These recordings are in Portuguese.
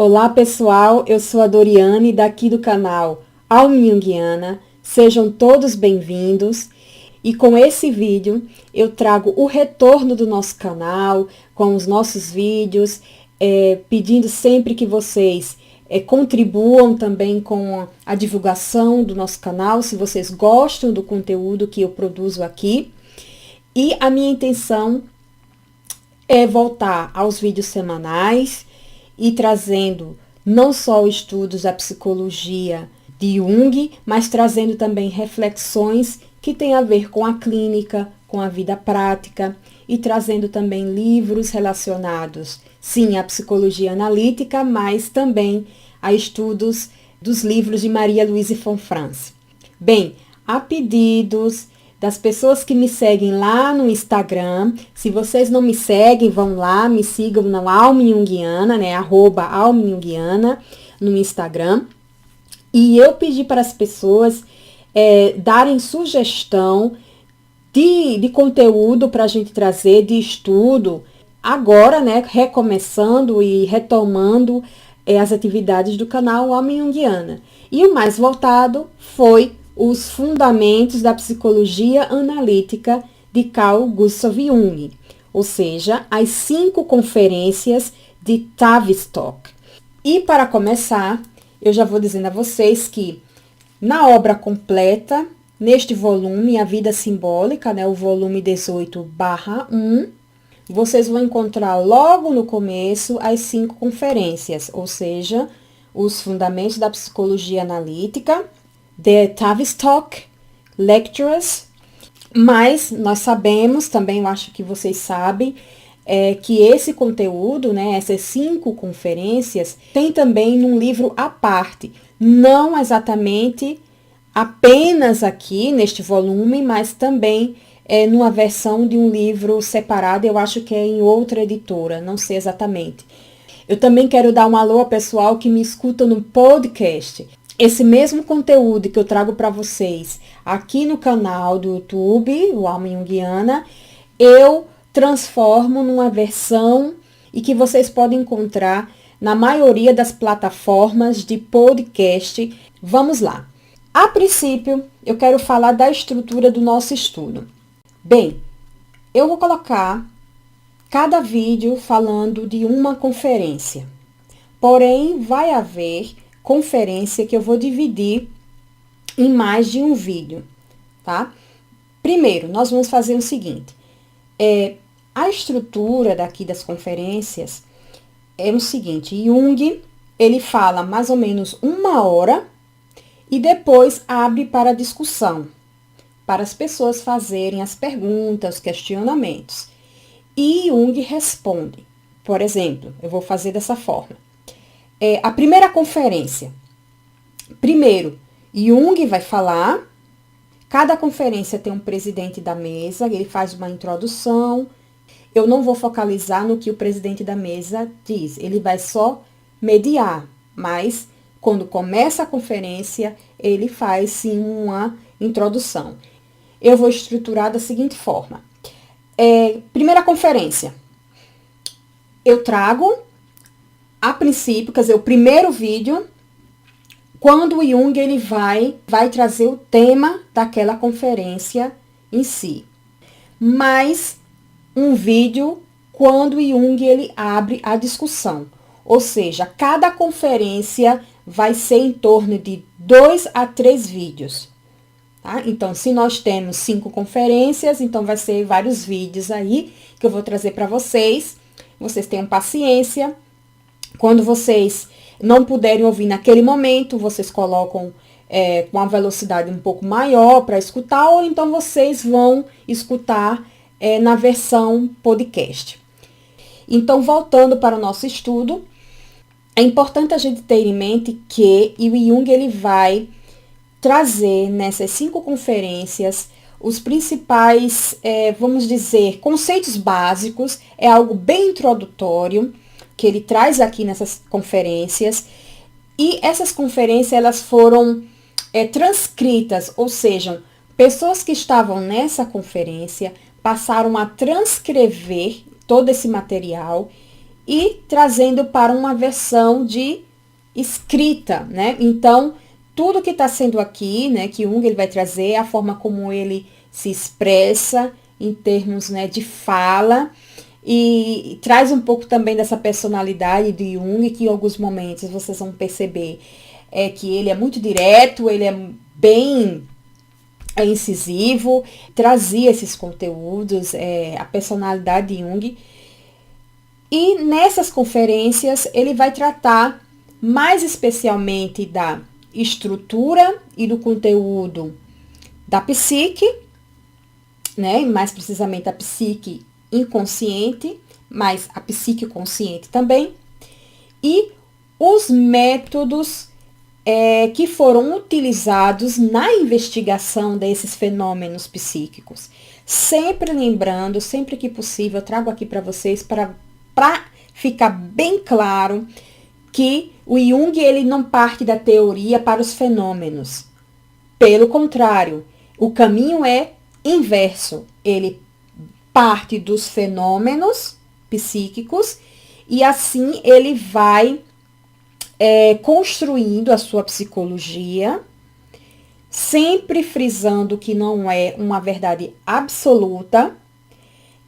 Olá pessoal, eu sou a Doriane daqui do canal Alma Junguiana. Sejam todos bem-vindos e com esse vídeo eu trago o retorno do nosso canal com os nossos vídeos, pedindo sempre que vocês contribuam também com a divulgação do nosso canal, se vocês gostam do conteúdo que eu produzo aqui. E a minha intenção é voltar aos vídeos semanais e trazendo não só estudos da psicologia de Jung, mas trazendo também reflexões que têm a ver com a clínica, com a vida prática, e trazendo também livros relacionados, sim, à psicologia analítica, mas também a estudos dos livros de Maria Louise von Franz. Bem, a pedidos das pessoas que me seguem lá no Instagram. Se vocês não me seguem, vão lá, me sigam na Alma Junguiana, né? @Alma Junguiana no Instagram. E eu pedi para as pessoas darem sugestão de conteúdo para a gente trazer, de estudo, agora, né? Recomeçando e retomando as atividades do canal Alma Junguiana. E o mais voltado foi os fundamentos da psicologia analítica de Carl Gustav Jung, ou seja, as 5 conferências de Tavistock. E para começar, eu já vou dizendo a vocês que na obra completa, neste volume, A Vida Simbólica, né, o volume 18/1, vocês vão encontrar logo no começo as 5 conferências, ou seja, os fundamentos da psicologia analítica, The Tavistock Lectures, mas nós sabemos, também eu acho que vocês sabem, que esse conteúdo, né, essas 5 conferências, tem também num livro à parte, não exatamente apenas aqui neste volume, mas também numa versão de um livro separado, eu acho que é em outra editora, não sei exatamente. Eu também quero dar um alô ao pessoal que me escuta no podcast. Esse mesmo conteúdo que eu trago para vocês aqui no canal do YouTube, o Alma Junguiana, eu transformo numa versão e que vocês podem encontrar na maioria das plataformas de podcast. Vamos lá. A princípio, eu quero falar da estrutura do nosso estudo. Bem, eu vou colocar cada vídeo falando de uma conferência. Porém, vai haver conferência que eu vou dividir em mais de um vídeo, tá? Primeiro, nós vamos fazer o seguinte. A estrutura daqui das conferências é o seguinte. Jung, ele fala mais ou menos 1 hora e depois abre para discussão, para as pessoas fazerem as perguntas, os questionamentos. E Jung responde. Por exemplo, eu vou fazer dessa forma. A primeira conferência. Primeiro, Jung vai falar. Cada conferência tem um presidente da mesa, ele faz uma introdução. Eu não vou focalizar no que o presidente da mesa diz, ele vai só mediar. Mas, quando começa a conferência, ele faz sim uma introdução. Eu vou estruturar da seguinte forma. Primeira conferência. Eu trago, a princípio, quer dizer, o primeiro vídeo, quando o Jung ele vai trazer o tema daquela conferência em si. Mais um vídeo quando o Jung ele abre a discussão. Ou seja, cada conferência vai ser em torno de 2 a 3 vídeos. Tá? Então, se nós temos 5 conferências, então vai ser vários vídeos aí que eu vou trazer para vocês. Vocês tenham paciência. Quando vocês não puderem ouvir naquele momento, vocês colocam com a velocidade um pouco maior para escutar, ou então vocês vão escutar na versão podcast. Então, voltando para o nosso estudo, é importante a gente ter em mente que o Jung ele vai trazer nessas 5 conferências os principais, vamos dizer, conceitos básicos. É algo bem introdutório que ele traz aqui nessas conferências. E essas conferências, elas foram transcritas, ou seja, pessoas que estavam nessa conferência passaram a transcrever todo esse material e trazendo para uma versão de escrita, né? Então, tudo que está sendo aqui, né, que Jung ele vai trazer, a forma como ele se expressa em termos, né, de fala, e traz um pouco também dessa personalidade de Jung, que em alguns momentos vocês vão perceber que ele é muito direto, ele é bem incisivo, trazia esses conteúdos, a personalidade de Jung. E nessas conferências ele vai tratar mais especialmente da estrutura e do conteúdo da psique, né? Mais precisamente a psique inconsciente, mas a psique consciente também, e os métodos que foram utilizados na investigação desses fenômenos psíquicos. Sempre lembrando, sempre que possível, eu trago aqui para vocês para ficar bem claro que o Jung ele não parte da teoria para os fenômenos. Pelo contrário, o caminho é inverso. Ele parte dos fenômenos psíquicos e assim ele vai construindo a sua psicologia, sempre frisando que não é uma verdade absoluta,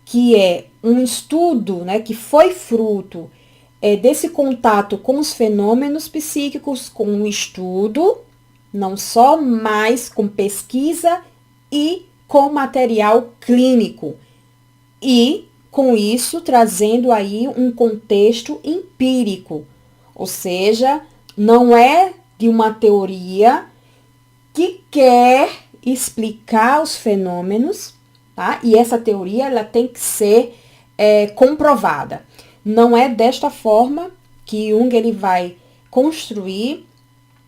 que é um estudo, né, que foi fruto desse contato com os fenômenos psíquicos, com o estudo, não só, mas com pesquisa e com material clínico. E, com isso, trazendo aí um contexto empírico, ou seja, não é de uma teoria que quer explicar os fenômenos, tá? E essa teoria ela tem que ser comprovada. Não é desta forma que Jung ele vai construir,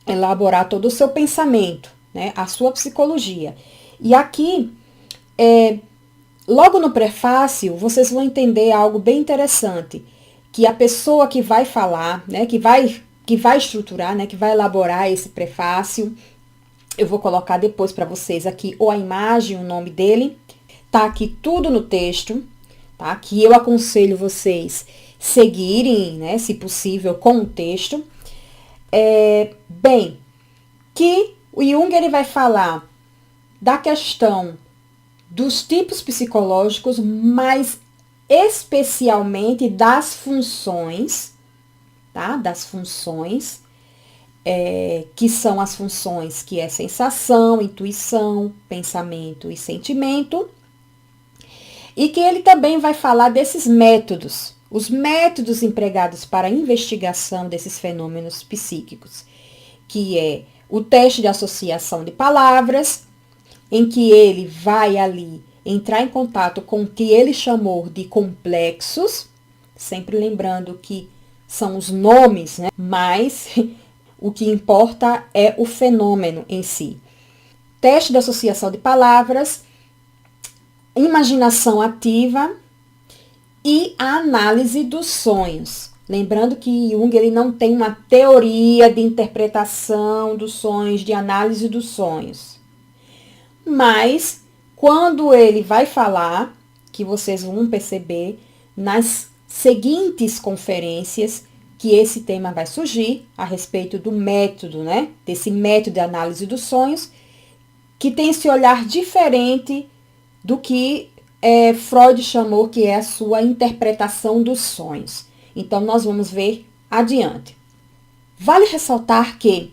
elaborar todo o seu pensamento, né? A sua psicologia. E aqui, logo no prefácio, vocês vão entender algo bem interessante, que a pessoa que vai falar, né, que vai estruturar, né, que vai elaborar esse prefácio, eu vou colocar depois para vocês aqui ou a imagem, o nome dele, tá aqui tudo no texto, tá? Que eu aconselho vocês seguirem, né, se possível, com o texto. Bem, que o Jung ele vai falar da questão dos tipos psicológicos, mas especialmente das funções, tá? Das funções, que são as funções que é sensação, intuição, pensamento e sentimento. E que ele também vai falar desses métodos, os métodos empregados para a investigação desses fenômenos psíquicos, que é o teste de associação de palavras, em que ele vai ali entrar em contato com o que ele chamou de complexos, sempre lembrando que são os nomes, né? Mas o que importa é o fenômeno em si. Teste de associação de palavras, imaginação ativa e a análise dos sonhos. Lembrando que Jung ele não tem uma teoria de interpretação dos sonhos, de análise dos sonhos. Mas, quando ele vai falar, que vocês vão perceber nas seguintes conferências, que esse tema vai surgir a respeito do método, né? Desse método de análise dos sonhos, que tem esse olhar diferente do que Freud chamou que é a sua interpretação dos sonhos. Então, nós vamos ver adiante. Vale ressaltar que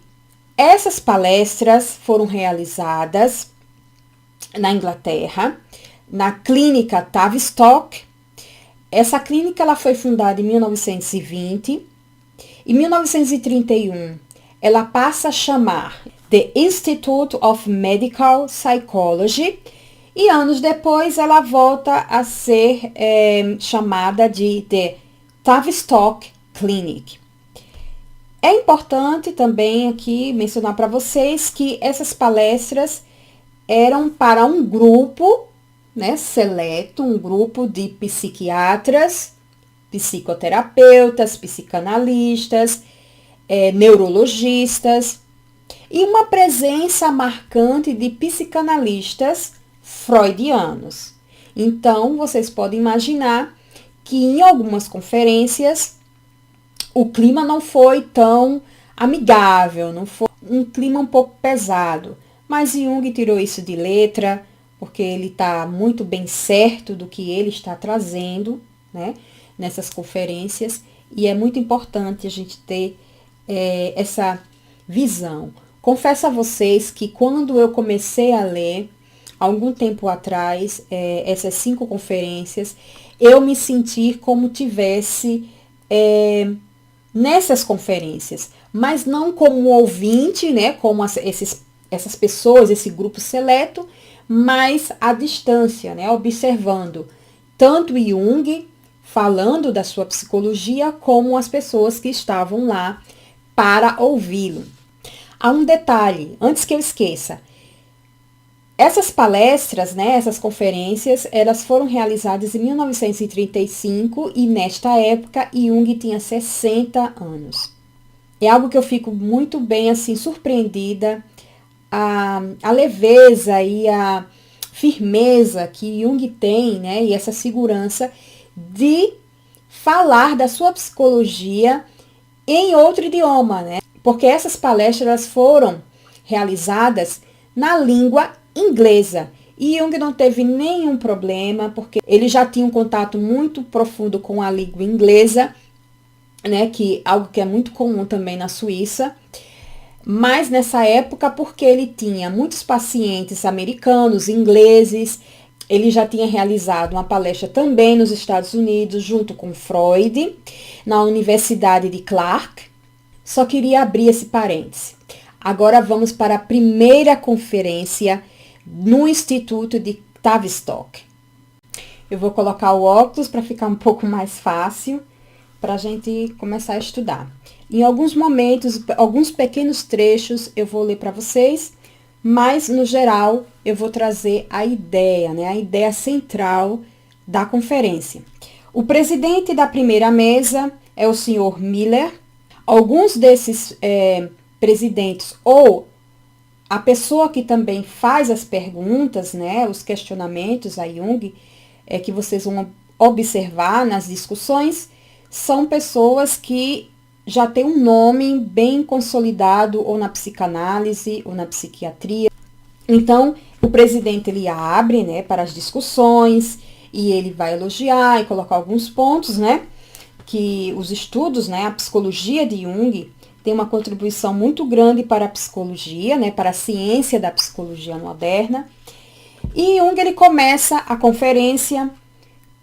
essas palestras foram realizadas na Inglaterra, na clínica Tavistock. Essa clínica ela foi fundada em 1920. Em 1931, ela passa a chamar The Institute of Medical Psychology. E anos depois, ela volta a ser chamada de The Tavistock Clinic. É importante também aqui mencionar para vocês que essas palestras eram para um grupo, né, seleto, um grupo de psiquiatras, psicoterapeutas, psicanalistas, neurologistas, e uma presença marcante de psicanalistas freudianos. Então, vocês podem imaginar que em algumas conferências o clima não foi tão amigável, não foi um clima um pouco pesado. Mas Jung tirou isso de letra, porque ele está muito bem certo do que ele está trazendo, né, nessas conferências, e é muito importante a gente ter essa visão. Confesso a vocês que quando eu comecei a ler, algum tempo atrás, essas 5 conferências, eu me senti como tivesse nessas conferências, mas não como ouvinte, né, como essas pessoas, esse grupo seleto, mas à distância, né, observando tanto Jung falando da sua psicologia, como as pessoas que estavam lá para ouvi-lo. Há um detalhe, antes que eu esqueça. Essas palestras, né, essas conferências, elas foram realizadas em 1935 e nesta época Jung tinha 60 anos. É algo que eu fico muito bem assim surpreendida, a leveza e a firmeza que Jung tem, né, e essa segurança de falar da sua psicologia em outro idioma, né? Porque essas palestras foram realizadas na língua inglesa. E Jung não teve nenhum problema, porque ele já tinha um contato muito profundo com a língua inglesa, né, que algo que é muito comum também na Suíça. Mas nessa época, porque ele tinha muitos pacientes americanos, ingleses, ele já tinha realizado uma palestra também nos Estados Unidos, junto com Freud, na Universidade de Clark. Só queria abrir esse parêntese. Agora vamos para a primeira conferência no Instituto de Tavistock. Eu vou colocar o óculos para ficar um pouco mais fácil, para a gente começar a estudar. Em alguns momentos, alguns pequenos trechos eu vou ler para vocês, mas no geral eu vou trazer a ideia, né, a ideia central da conferência. O presidente da primeira mesa é o senhor Miller. Alguns desses presidentes ou a pessoa que também faz as perguntas, né, os questionamentos a Jung, que vocês vão observar nas discussões, são pessoas que já têm um nome bem consolidado ou na psicanálise ou na psiquiatria. Então, o presidente ele abre, né, para as discussões e ele vai elogiar e colocar alguns pontos, né, que os estudos, né, a psicologia de Jung tem uma contribuição muito grande para a psicologia, né, para a ciência da psicologia moderna. E Jung ele começa a conferência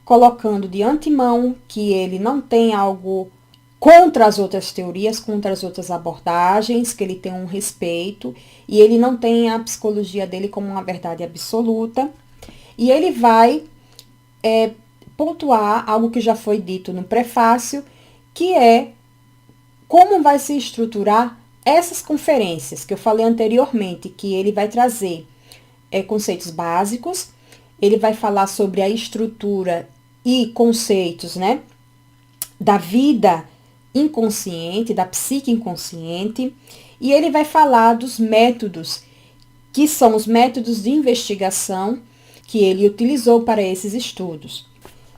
colocando de antemão que ele não tem algo contra as outras teorias, contra as outras abordagens, que ele tem um respeito, e ele não tem a psicologia dele como uma verdade absoluta. E ele vai pontuar algo que já foi dito no prefácio, que é como vai se estruturar essas conferências, que eu falei anteriormente, que ele vai trazer conceitos básicos, ele vai falar sobre a estrutura e conceitos, né, da vida inconsciente, da psique inconsciente, e ele vai falar dos métodos, que são os métodos de investigação que ele utilizou para esses estudos.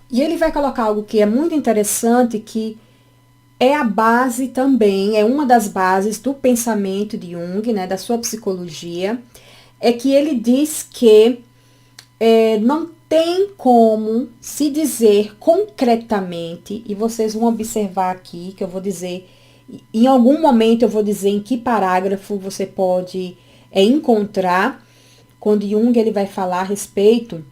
E ele vai colocar algo que é muito interessante, que é a base também, é uma das bases do pensamento de Jung, né, da sua psicologia, é que ele diz que não tem como se dizer concretamente, e vocês vão observar aqui que eu vou dizer, em algum momento eu vou dizer em que parágrafo você pode encontrar, quando Jung ele vai falar a respeito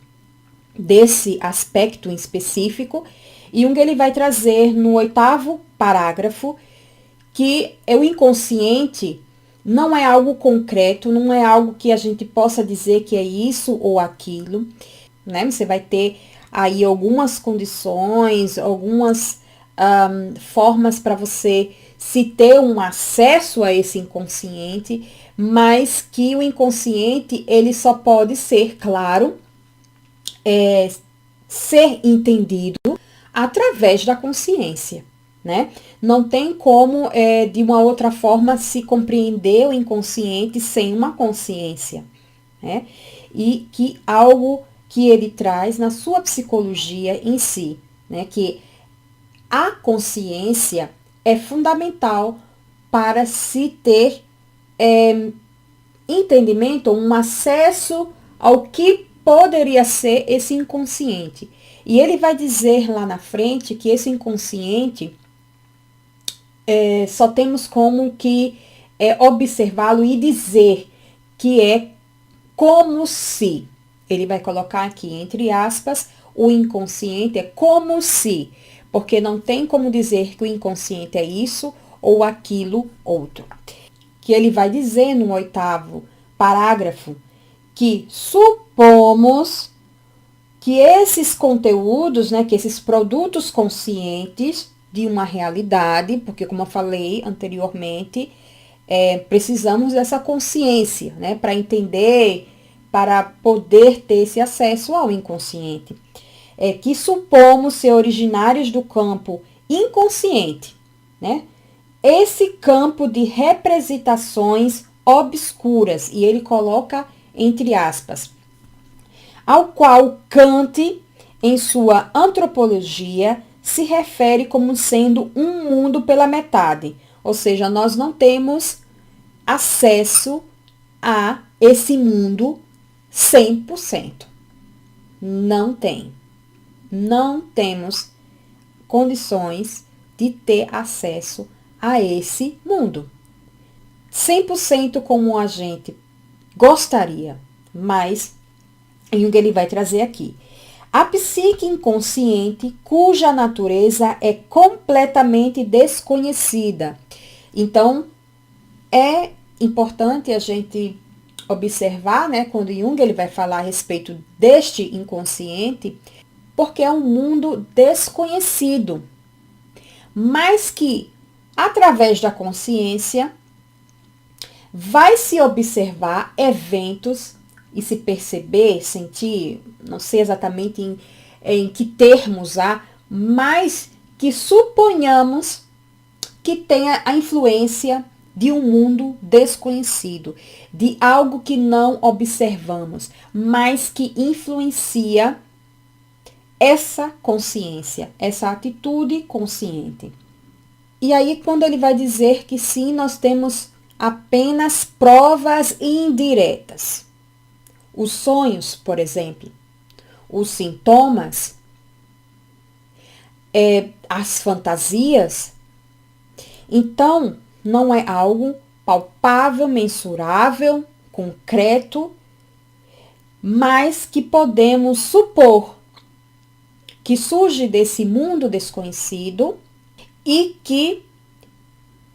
desse aspecto em específico. Jung ele vai trazer no 8º parágrafo que o inconsciente não é algo concreto, não é algo que a gente possa dizer que é isso ou aquilo, né? Você vai ter aí algumas condições, algumas formas para você se ter um acesso a esse inconsciente, mas que o inconsciente ele só pode ser, claro, ser entendido através da consciência, né? Não tem como, de uma outra forma, se compreender o inconsciente sem uma consciência, né? E que algo que ele traz na sua psicologia em si, né? Que A consciência é fundamental para se ter entendimento, um acesso ao que poderia ser esse inconsciente. E ele vai dizer lá na frente que esse inconsciente só temos como que observá-lo e dizer que é como se. Ele vai colocar aqui entre aspas, o inconsciente é como se, porque não tem como dizer que o inconsciente é isso ou aquilo outro. Que ele vai dizer no 8º parágrafo que supomos que esses conteúdos, né, que esses produtos conscientes de uma realidade, porque como eu falei anteriormente, precisamos dessa consciência, né, para entender, para poder ter esse acesso ao inconsciente. Que supomos ser originários do campo inconsciente, né? Esse campo de representações obscuras, e ele coloca entre aspas, ao qual Kant, em sua antropologia, se refere como sendo um mundo pela metade. Ou seja, nós não temos acesso a esse mundo 100%. Não tem. Não temos condições de ter acesso a esse mundo 100% como a gente gostaria, mas Jung ele vai trazer aqui. A psique inconsciente, cuja natureza é completamente desconhecida. Então, é importante a gente observar, né, quando Jung ele vai falar a respeito deste inconsciente, porque é um mundo desconhecido, mas que, através da consciência, vai se observar eventos e se perceber, sentir, não sei exatamente em que termos há, mas que suponhamos que tenha a influência de um mundo desconhecido, de algo que não observamos, mas que influencia essa consciência, essa atitude consciente. E aí, quando ele vai dizer que sim, nós temos apenas provas indiretas. Os sonhos, por exemplo, os sintomas, as fantasias. Então, não é algo palpável, mensurável, concreto, mas que podemos supor que surge desse mundo desconhecido e que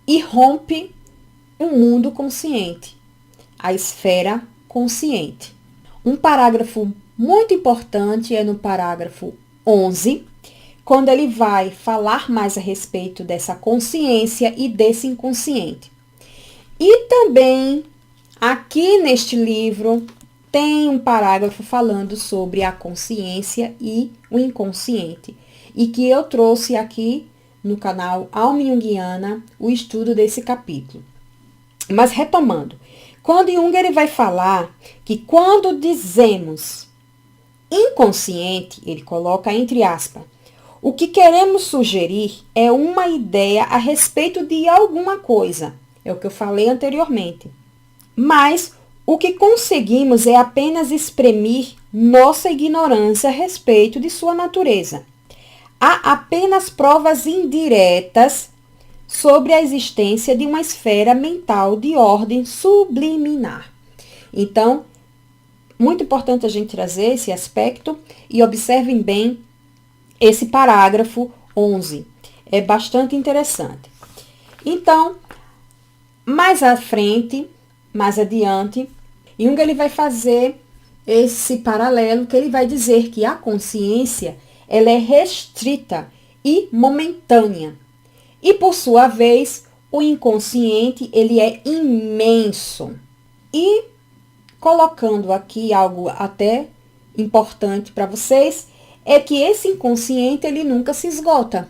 irrompe um mundo consciente, a esfera consciente. Um parágrafo muito importante é no parágrafo 11, quando ele vai falar mais a respeito dessa consciência e desse inconsciente. E também, aqui neste livro, tem um parágrafo falando sobre a consciência e o inconsciente, e que eu trouxe aqui no canal Alma Junguiana o estudo desse capítulo. Mas retomando, quando Jung ele vai falar que quando dizemos inconsciente, ele coloca entre aspas, o que queremos sugerir é uma ideia a respeito de alguma coisa, é o que eu falei anteriormente. Mas o que conseguimos é apenas exprimir nossa ignorância a respeito de sua natureza. Há apenas provas indiretas sobre a existência de uma esfera mental de ordem subliminar. Então, muito importante a gente trazer esse aspecto e observem bem esse parágrafo 11. É bastante interessante. Então, mais à frente, mais adiante, Jung ele vai fazer esse paralelo que ele vai dizer que a consciência ela é restrita e momentânea. E, por sua vez, o inconsciente, ele é imenso. E, colocando aqui algo até importante para vocês, é que esse inconsciente, ele nunca se esgota.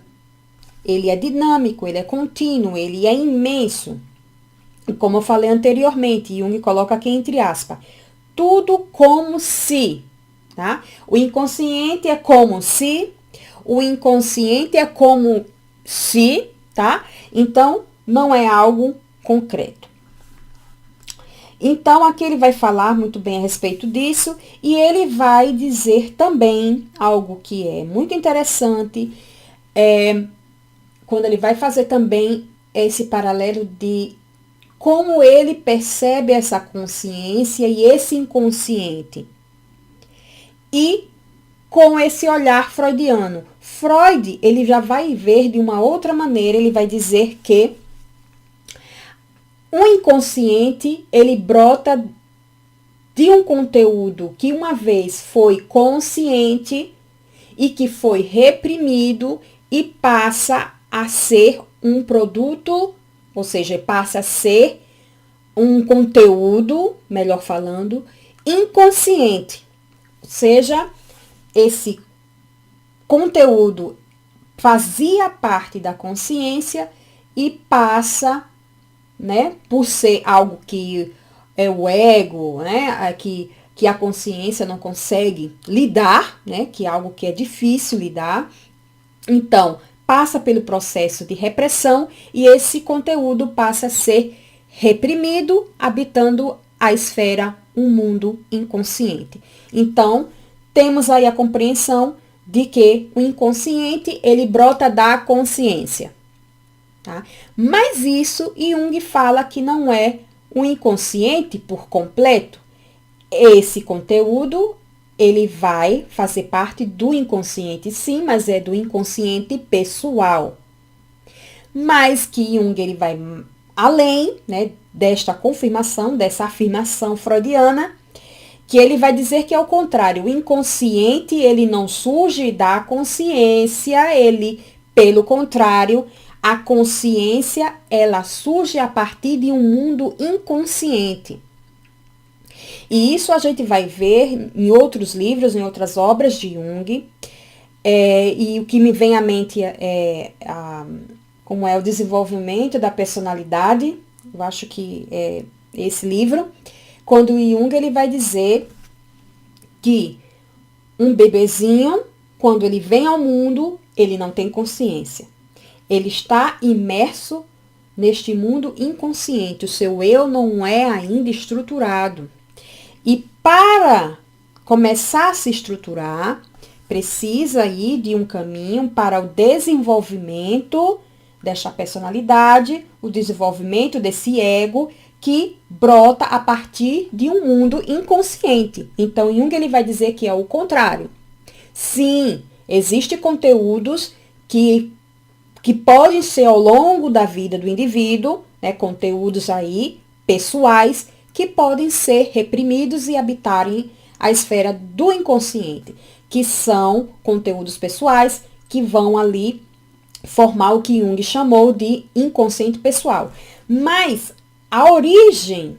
Ele é dinâmico, ele é contínuo, ele é imenso. E como eu falei anteriormente, Jung coloca aqui entre aspas, tudo como se, tá? O inconsciente é como se, o inconsciente é como se, tá? Então, não é algo concreto. Então, aqui ele vai falar muito bem a respeito disso e ele vai dizer também algo que é muito interessante, quando ele vai fazer também esse paralelo de como ele percebe essa consciência e esse inconsciente. E com esse olhar freudiano. Freud, ele já vai ver de uma outra maneira, ele vai dizer que o inconsciente, ele brota de um conteúdo que uma vez foi consciente e que foi reprimido e passa a ser um produto, ou seja, passa a ser um conteúdo, melhor falando, inconsciente. Ou seja, esse conteúdo fazia parte da consciência e passa, né, por ser algo que é o ego, né, que a consciência não consegue lidar, né, que é algo que é difícil lidar. Então, passa pelo processo de repressão e esse conteúdo passa a ser reprimido, habitando a esfera, um mundo inconsciente. Então, temos aí a compreensão de que o inconsciente, ele brota da consciência. Tá? Mas isso, Jung fala que não é o inconsciente por completo. Esse conteúdo, ele vai fazer parte do inconsciente, sim, mas é do inconsciente pessoal. Mas que Jung, ele vai além, né, desta confirmação, dessa afirmação freudiana, que ele vai dizer que é o contrário. O inconsciente, ele não surge da consciência, ele, pelo contrário, a consciência, ela surge a partir de um mundo inconsciente. E isso a gente vai ver em outros livros, em outras obras de Jung. E o que me vem à mente como é o desenvolvimento da personalidade. Eu acho que é esse livro. Quando o Jung, ele vai dizer que um bebezinho, quando ele vem ao mundo, ele não tem consciência. Ele está imerso neste mundo inconsciente. O seu eu não é ainda estruturado. E para começar a se estruturar, precisa ir de um caminho para o desenvolvimento desta personalidade, o desenvolvimento desse ego que brota a partir de um mundo inconsciente. Então, Jung, ele vai dizer que é o contrário. Sim, existem conteúdos que podem ser ao longo da vida do indivíduo, né, conteúdos aí pessoais, que podem ser reprimidos e habitarem a esfera do inconsciente, que são conteúdos pessoais que vão ali formar o que Jung chamou de inconsciente pessoal. Mas a origem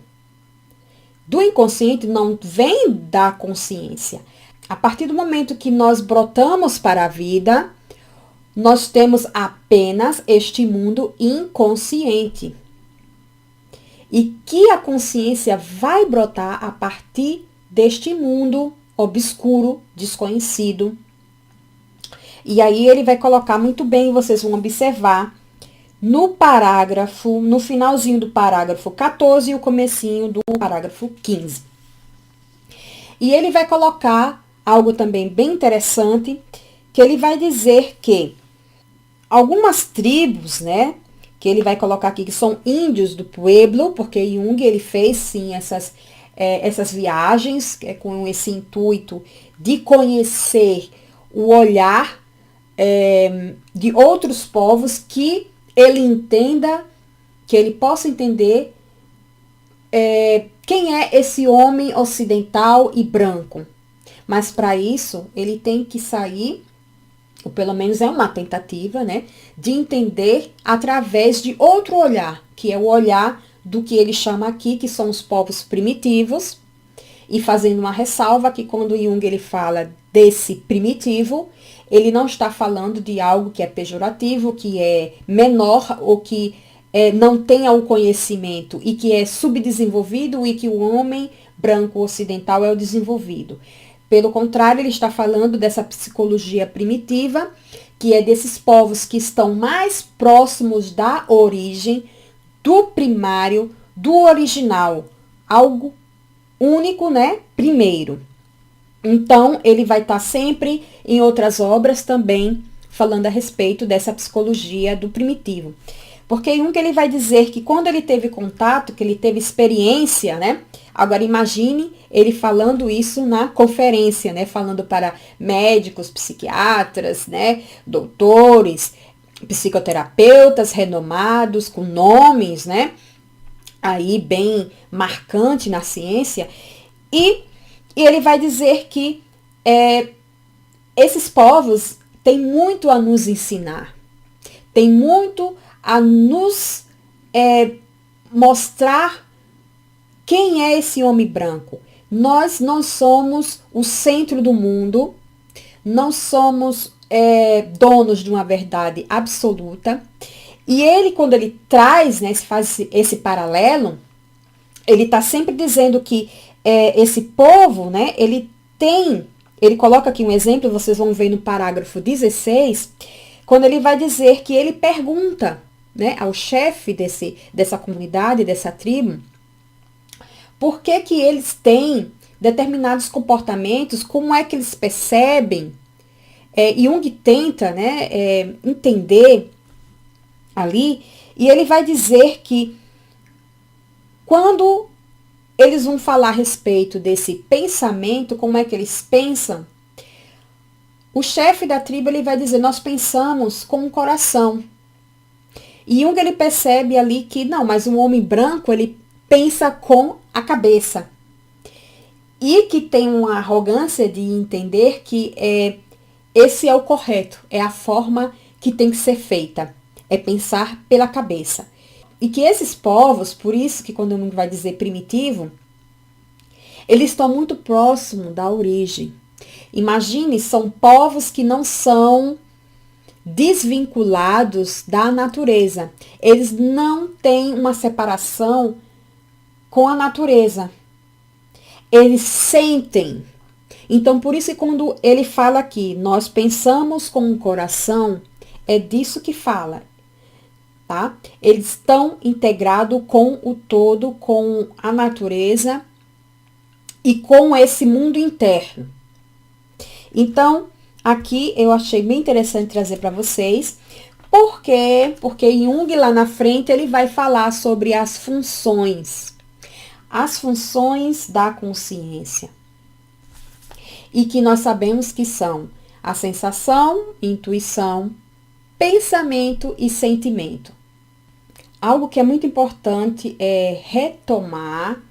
do inconsciente não vem da consciência. A partir do momento que nós brotamos para a vida, nós temos apenas este mundo inconsciente. E que a consciência vai brotar a partir deste mundo obscuro, desconhecido. E aí ele vai colocar muito bem, vocês vão observar, no finalzinho do parágrafo 14 e o comecinho do parágrafo 15. E ele vai colocar algo também bem interessante, que ele vai dizer que algumas tribos, né, que ele vai colocar aqui, que são índios do pueblo, porque Jung, ele fez, sim, essas viagens com esse intuito de conhecer o olhar de outros povos, que ele entenda, que ele possa entender quem é esse homem ocidental e branco. Mas para isso, ele tem que sair, ou pelo menos é uma tentativa, né, de entender através de outro olhar, que é o olhar do que ele chama aqui, que são os povos primitivos, e fazendo uma ressalva que quando Jung, ele fala desse primitivo, ele não está falando de algo que é pejorativo, que é menor, ou que não tenha o conhecimento e que é subdesenvolvido, e que o homem branco ocidental é o desenvolvido. Pelo contrário, ele está falando dessa psicologia primitiva que é desses povos que estão mais próximos da origem, do primário, do original, algo único, né? Primeiro. Então, ele vai estar sempre em outras obras também falando a respeito dessa psicologia do primitivo. Porque Jung ele vai dizer que quando ele teve contato, que ele teve experiência, né? Agora imagine ele falando isso na conferência, né? Falando para médicos, psiquiatras, né? Doutores, psicoterapeutas renomados, com nomes, né? Aí bem marcante na ciência. E ele vai dizer que esses povos têm muito a nos ensinar. Tem muito a nos mostrar quem é esse homem branco. Nós não somos o centro do mundo, não somos donos de uma verdade absoluta. E ele, quando ele traz, né, faz esse paralelo, ele está sempre dizendo que esse povo, né, ele coloca aqui um exemplo, vocês vão ver no parágrafo 16, quando ele vai dizer que ele pergunta, né, ao chefe dessa comunidade, dessa tribo, por que que eles têm determinados comportamentos, como é que eles percebem. Jung tenta, né, entender ali, e ele vai dizer que quando eles vão falar a respeito desse pensamento, como é que eles pensam, o chefe da tribo ele vai dizer, nós pensamos com o coração. E Jung ele percebe ali que, não, mas um homem branco, ele pensa com a cabeça. E que tem uma arrogância de entender que esse é o correto, é a forma que tem que ser feita, é pensar pela cabeça. E que esses povos, por isso que quando Jung vai dizer primitivo, eles estão muito próximos da origem. Imagine, são povos que não são desvinculados da natureza. Eles não têm uma separação com a natureza. Eles sentem. Então, por isso que quando ele fala aqui, nós pensamos com o coração, é disso que fala. Tá? Eles estão integrados com o todo, com a natureza e com esse mundo interno. Então, aqui eu achei bem interessante trazer para vocês. Por quê? Porque Jung lá na frente ele vai falar sobre as funções. As funções da consciência. E que nós sabemos que são a sensação, intuição, pensamento e sentimento. Algo que é muito importante é retomar,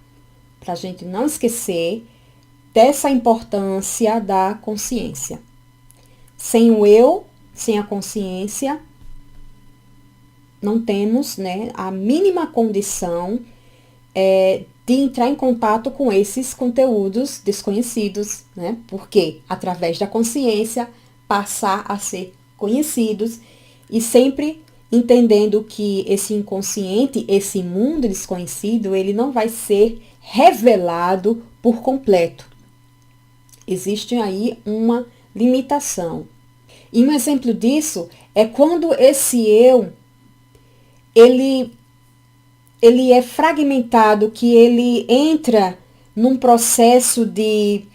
para a gente não esquecer, dessa importância da consciência. Sem o eu, sem a consciência, não temos, né, a mínima condição de entrar em contato com esses conteúdos desconhecidos, né? Porque através da consciência passar a ser conhecidos e sempre entendendo que esse inconsciente, esse mundo desconhecido, ele não vai ser revelado por completo. Existe aí uma limitação. E um exemplo disso é quando esse eu, ele é fragmentado, que ele entra num processo de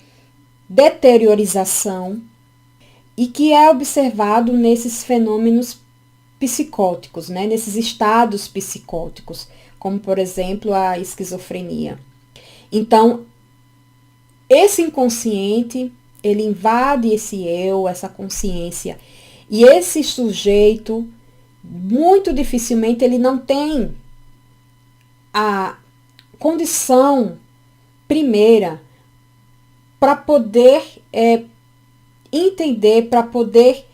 deteriorização e que é observado nesses fenômenos psicóticos, né? Nesses estados psicóticos, como, por exemplo, a esquizofrenia. Então, esse inconsciente, ele invade esse eu, essa consciência, e esse sujeito, muito dificilmente, ele não tem a condição primeira para poder entender, para poder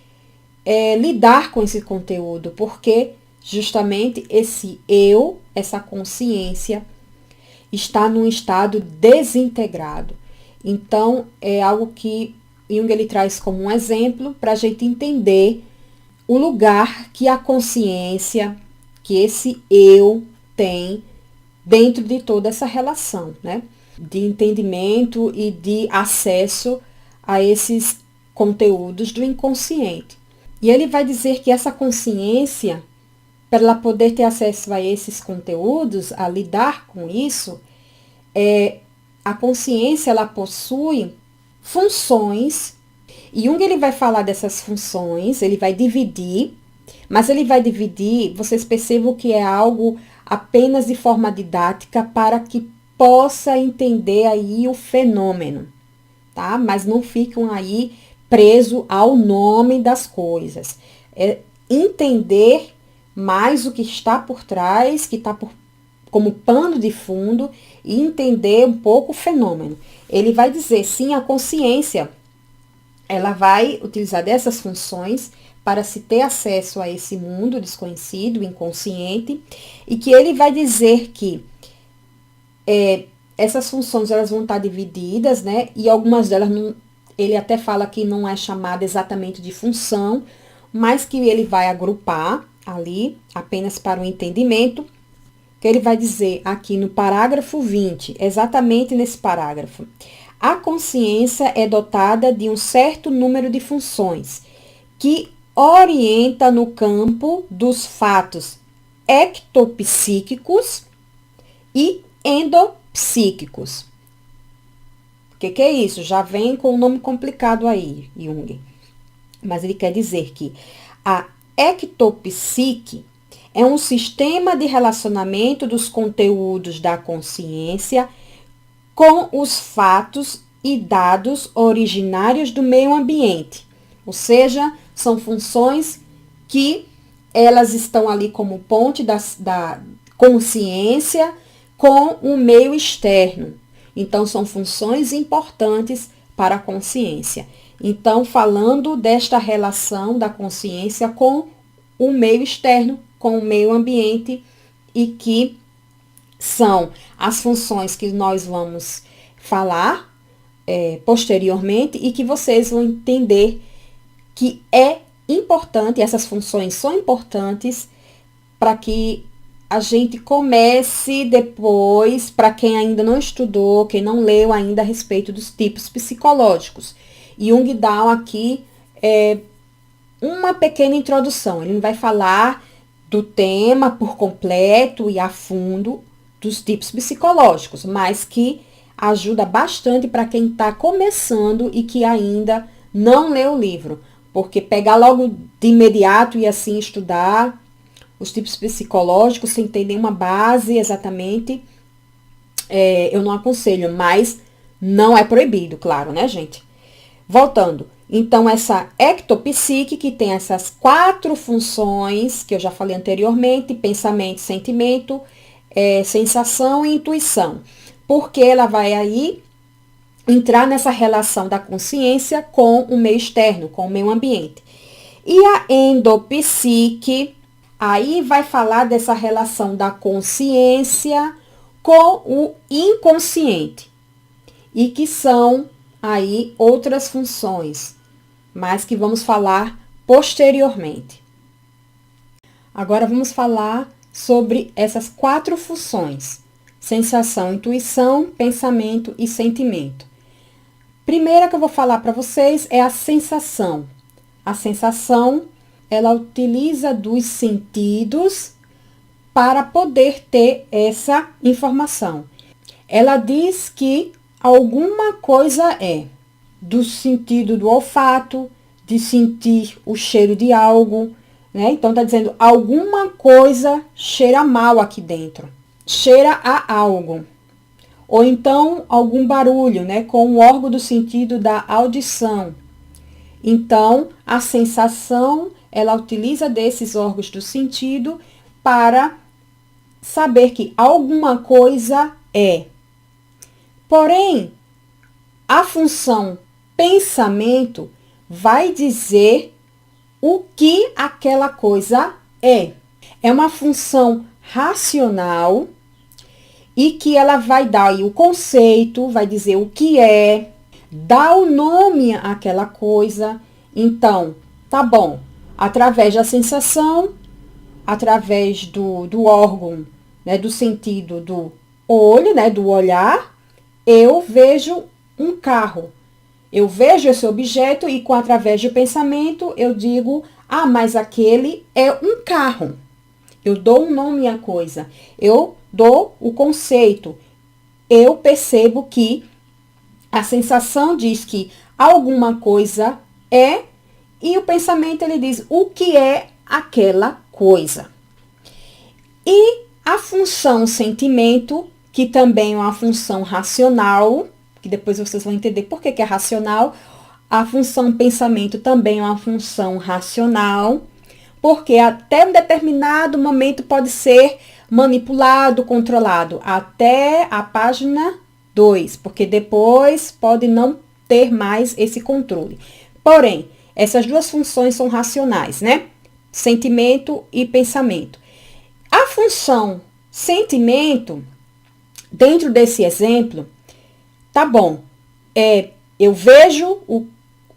lidar com esse conteúdo, porque justamente esse eu, essa consciência, está num estado desintegrado. Então, é algo que Jung ele traz como um exemplo para a gente entender o lugar que a consciência, que esse eu tem dentro de toda essa relação, né? De entendimento e de acesso a esses conteúdos do inconsciente. E ele vai dizer que essa consciência, para ela poder ter acesso a esses conteúdos, a lidar com isso, a consciência ela possui funções. E Jung ele vai falar dessas funções, ele vai dividir, mas ele vai dividir, vocês percebam que é algo apenas de forma didática para que possa entender aí o fenômeno, tá? Mas não ficam aí preso ao nome das coisas. É entender mais o que está por trás, que está como pano de fundo, e entender um pouco o fenômeno. Ele vai dizer, sim, a consciência, ela vai utilizar dessas funções para se ter acesso a esse mundo desconhecido, inconsciente, e que ele vai dizer que essas funções elas vão estar divididas, né? E algumas delas, ele até fala que não é chamada exatamente de função, mas que ele vai agrupar ali, apenas para o entendimento, que ele vai dizer aqui no parágrafo 20, exatamente nesse parágrafo. A consciência é dotada de um certo número de funções, que orienta no campo dos fatos ectopsíquicos e endopsíquicos. O que é isso? Já vem com um nome complicado aí, Jung. Mas ele quer dizer que a ectopsique é um sistema de relacionamento dos conteúdos da consciência com os fatos e dados originários do meio ambiente. Ou seja, são funções que elas estão ali como ponte da consciência com o meio externo. Então, são funções importantes para a consciência. Então, falando desta relação da consciência com o meio externo, com o meio ambiente, e que são as funções que nós vamos falar posteriormente e que vocês vão entender que é importante, essas funções são importantes para que a gente comece depois, para quem ainda não estudou, quem não leu ainda a respeito dos tipos psicológicos. Jung dá aqui uma pequena introdução, ele não vai falar do tema por completo e a fundo dos tipos psicológicos, mas que ajuda bastante para quem está começando e que ainda não leu o livro, porque pegar logo de imediato e assim estudar os tipos psicológicos sem ter nenhuma base exatamente, eu não aconselho, mas não é proibido, claro, né, gente? Voltando, então essa ectopsique que tem essas 4 funções que eu já falei anteriormente, pensamento, sentimento, sensação e intuição, porque ela vai aí entrar nessa relação da consciência com o meio externo, com o meio ambiente. E a endopsique, aí vai falar dessa relação da consciência com o inconsciente. E que são aí outras funções, mas que vamos falar posteriormente. Agora vamos falar sobre essas 4 funções: sensação, intuição, pensamento e sentimento. Primeira que eu vou falar para vocês é a sensação. A sensação, ela utiliza dos sentidos para poder ter essa informação. Ela diz que alguma coisa é do sentido do olfato, de sentir o cheiro de algo, né? Então, tá dizendo alguma coisa cheira mal aqui dentro, cheira a algo. Ou então, algum barulho, né? Com o órgão do sentido da audição. Então, a sensação, ela utiliza desses órgãos do sentido para saber que alguma coisa é. Porém, a função pensamento vai dizer o que aquela coisa é. É uma função racional e que ela vai dar aí o conceito, vai dizer o que é, dá o nome àquela coisa. Então, tá bom, através da sensação, através do órgão, né, do sentido do olho, né, do olhar, eu vejo um carro. Eu vejo esse objeto e, através do pensamento, eu digo Ah, mas aquele é um carro. Eu dou um nome à coisa. Eu dou o conceito. Eu percebo que a sensação diz que alguma coisa é, e o pensamento ele diz o que é aquela coisa. E a função sentimento, que também é uma função racional, que depois vocês vão entender por que é racional. A função pensamento também é uma função racional, porque até um determinado momento pode ser manipulado, controlado, até a página 2, porque depois pode não ter mais esse controle. Porém, essas duas funções são racionais, né? Sentimento e pensamento. A função sentimento, dentro desse exemplo, tá bom, eu vejo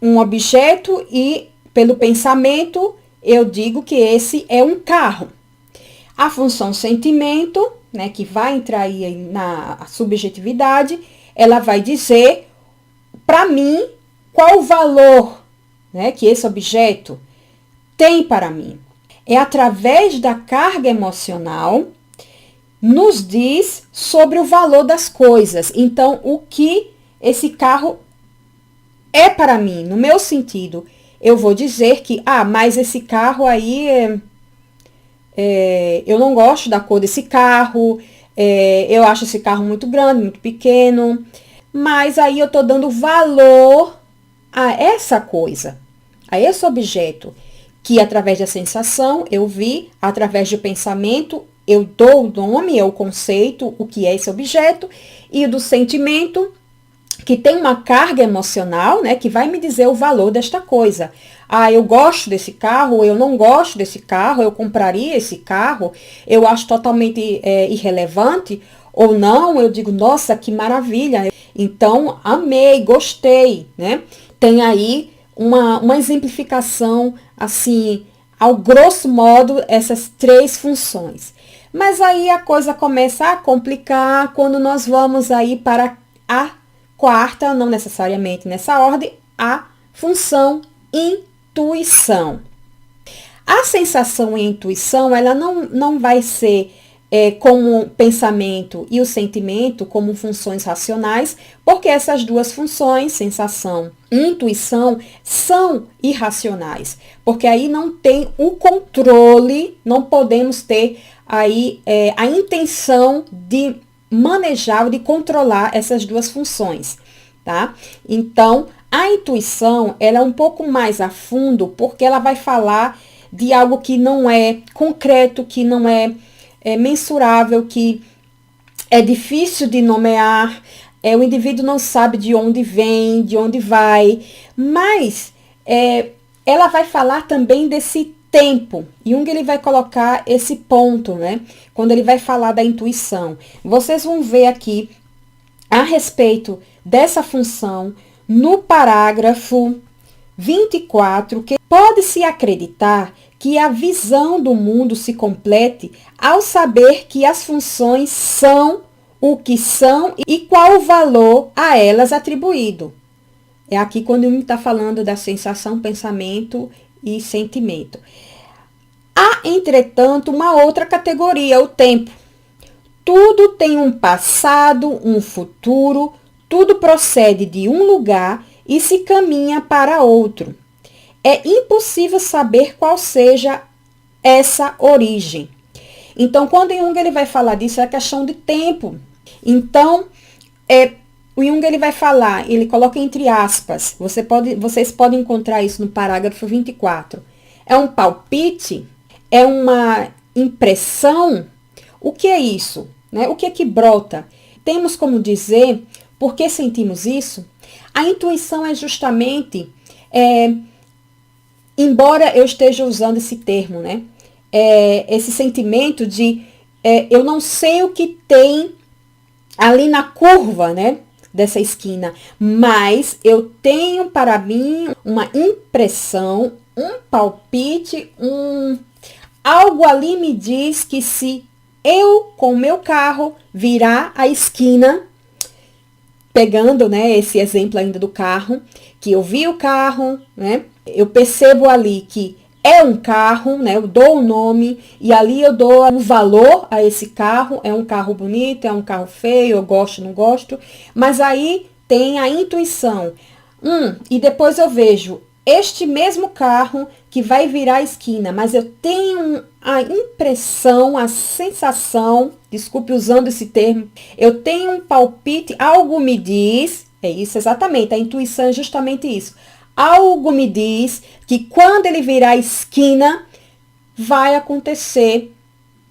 um objeto e, pelo pensamento, eu digo que esse é um carro. A função sentimento, né, que vai entrar aí na subjetividade, ela vai dizer, para mim, qual o valor, né, que esse objeto tem para mim. É através da carga emocional, nos diz sobre o valor das coisas. Então, o que esse carro é para mim, no meu sentido. Eu vou dizer que, mas esse carro aí, eu não gosto da cor desse carro, eu acho esse carro muito grande, muito pequeno, mas aí eu estou dando valor a essa coisa, a esse objeto, que através da sensação eu vi, através do pensamento, eu dou o nome, o conceito, o que é esse objeto, e do sentimento, que tem uma carga emocional, né, que vai me dizer o valor desta coisa. Eu gosto desse carro, eu não gosto desse carro, eu compraria esse carro, eu acho totalmente irrelevante, ou não, eu digo, nossa, que maravilha. Então, amei, gostei, né? Tem aí uma exemplificação, assim, ao grosso modo, essas três funções. Mas aí a coisa começa a complicar quando nós vamos aí para a quarta, não necessariamente nessa ordem, a função intuição. A sensação e a intuição, ela não vai ser como pensamento e o sentimento como funções racionais, porque essas duas funções, sensação e intuição, são irracionais, porque aí não tem o controle, não podemos ter aí a intenção de manejar, de controlar essas duas funções, tá? Então, a intuição, ela é um pouco mais a fundo, porque ela vai falar de algo que não é concreto, que não é mensurável, que é difícil de nomear, o indivíduo não sabe de onde vem, de onde vai, mas ela vai falar também desse tempo. Jung ele vai colocar esse ponto, né? Quando ele vai falar da intuição. Vocês vão ver aqui a respeito dessa função no parágrafo 24, que pode-se acreditar que a visão do mundo se complete ao saber que as funções são o que são e qual o valor a elas atribuído. É aqui quando ele está falando da sensação, pensamento e sentimento. Há, entretanto, uma outra categoria, o tempo. Tudo tem um passado, um futuro, tudo procede de um lugar e se caminha para outro. É impossível saber qual seja essa origem. Então, quando Jung ele vai falar disso, é a questão de tempo. Então, o Jung ele vai falar, ele coloca entre aspas, vocês podem encontrar isso no parágrafo 24. É um palpite? É uma impressão? O que é isso? Né? O que é que brota? Temos como dizer, por que sentimos isso? A intuição é justamente, embora eu esteja usando esse termo, né? Esse sentimento de eu não sei o que tem ali na curva, né? Dessa esquina, mas eu tenho para mim uma impressão, um palpite, algo ali me diz que se eu, com o meu carro, virar a esquina, pegando, né, esse exemplo ainda do carro, que eu vi o carro, né, eu percebo ali que é um carro, né? Eu dou o nome e ali eu dou um valor a esse carro. É um carro bonito, é um carro feio, eu gosto, não gosto. Mas aí tem a intuição. E depois eu vejo este mesmo carro que vai virar a esquina, mas eu tenho a impressão, a sensação, desculpe usando esse termo, eu tenho um palpite, algo me diz, é isso exatamente, a intuição é justamente isso. Algo me diz que quando ele virar a esquina, vai acontecer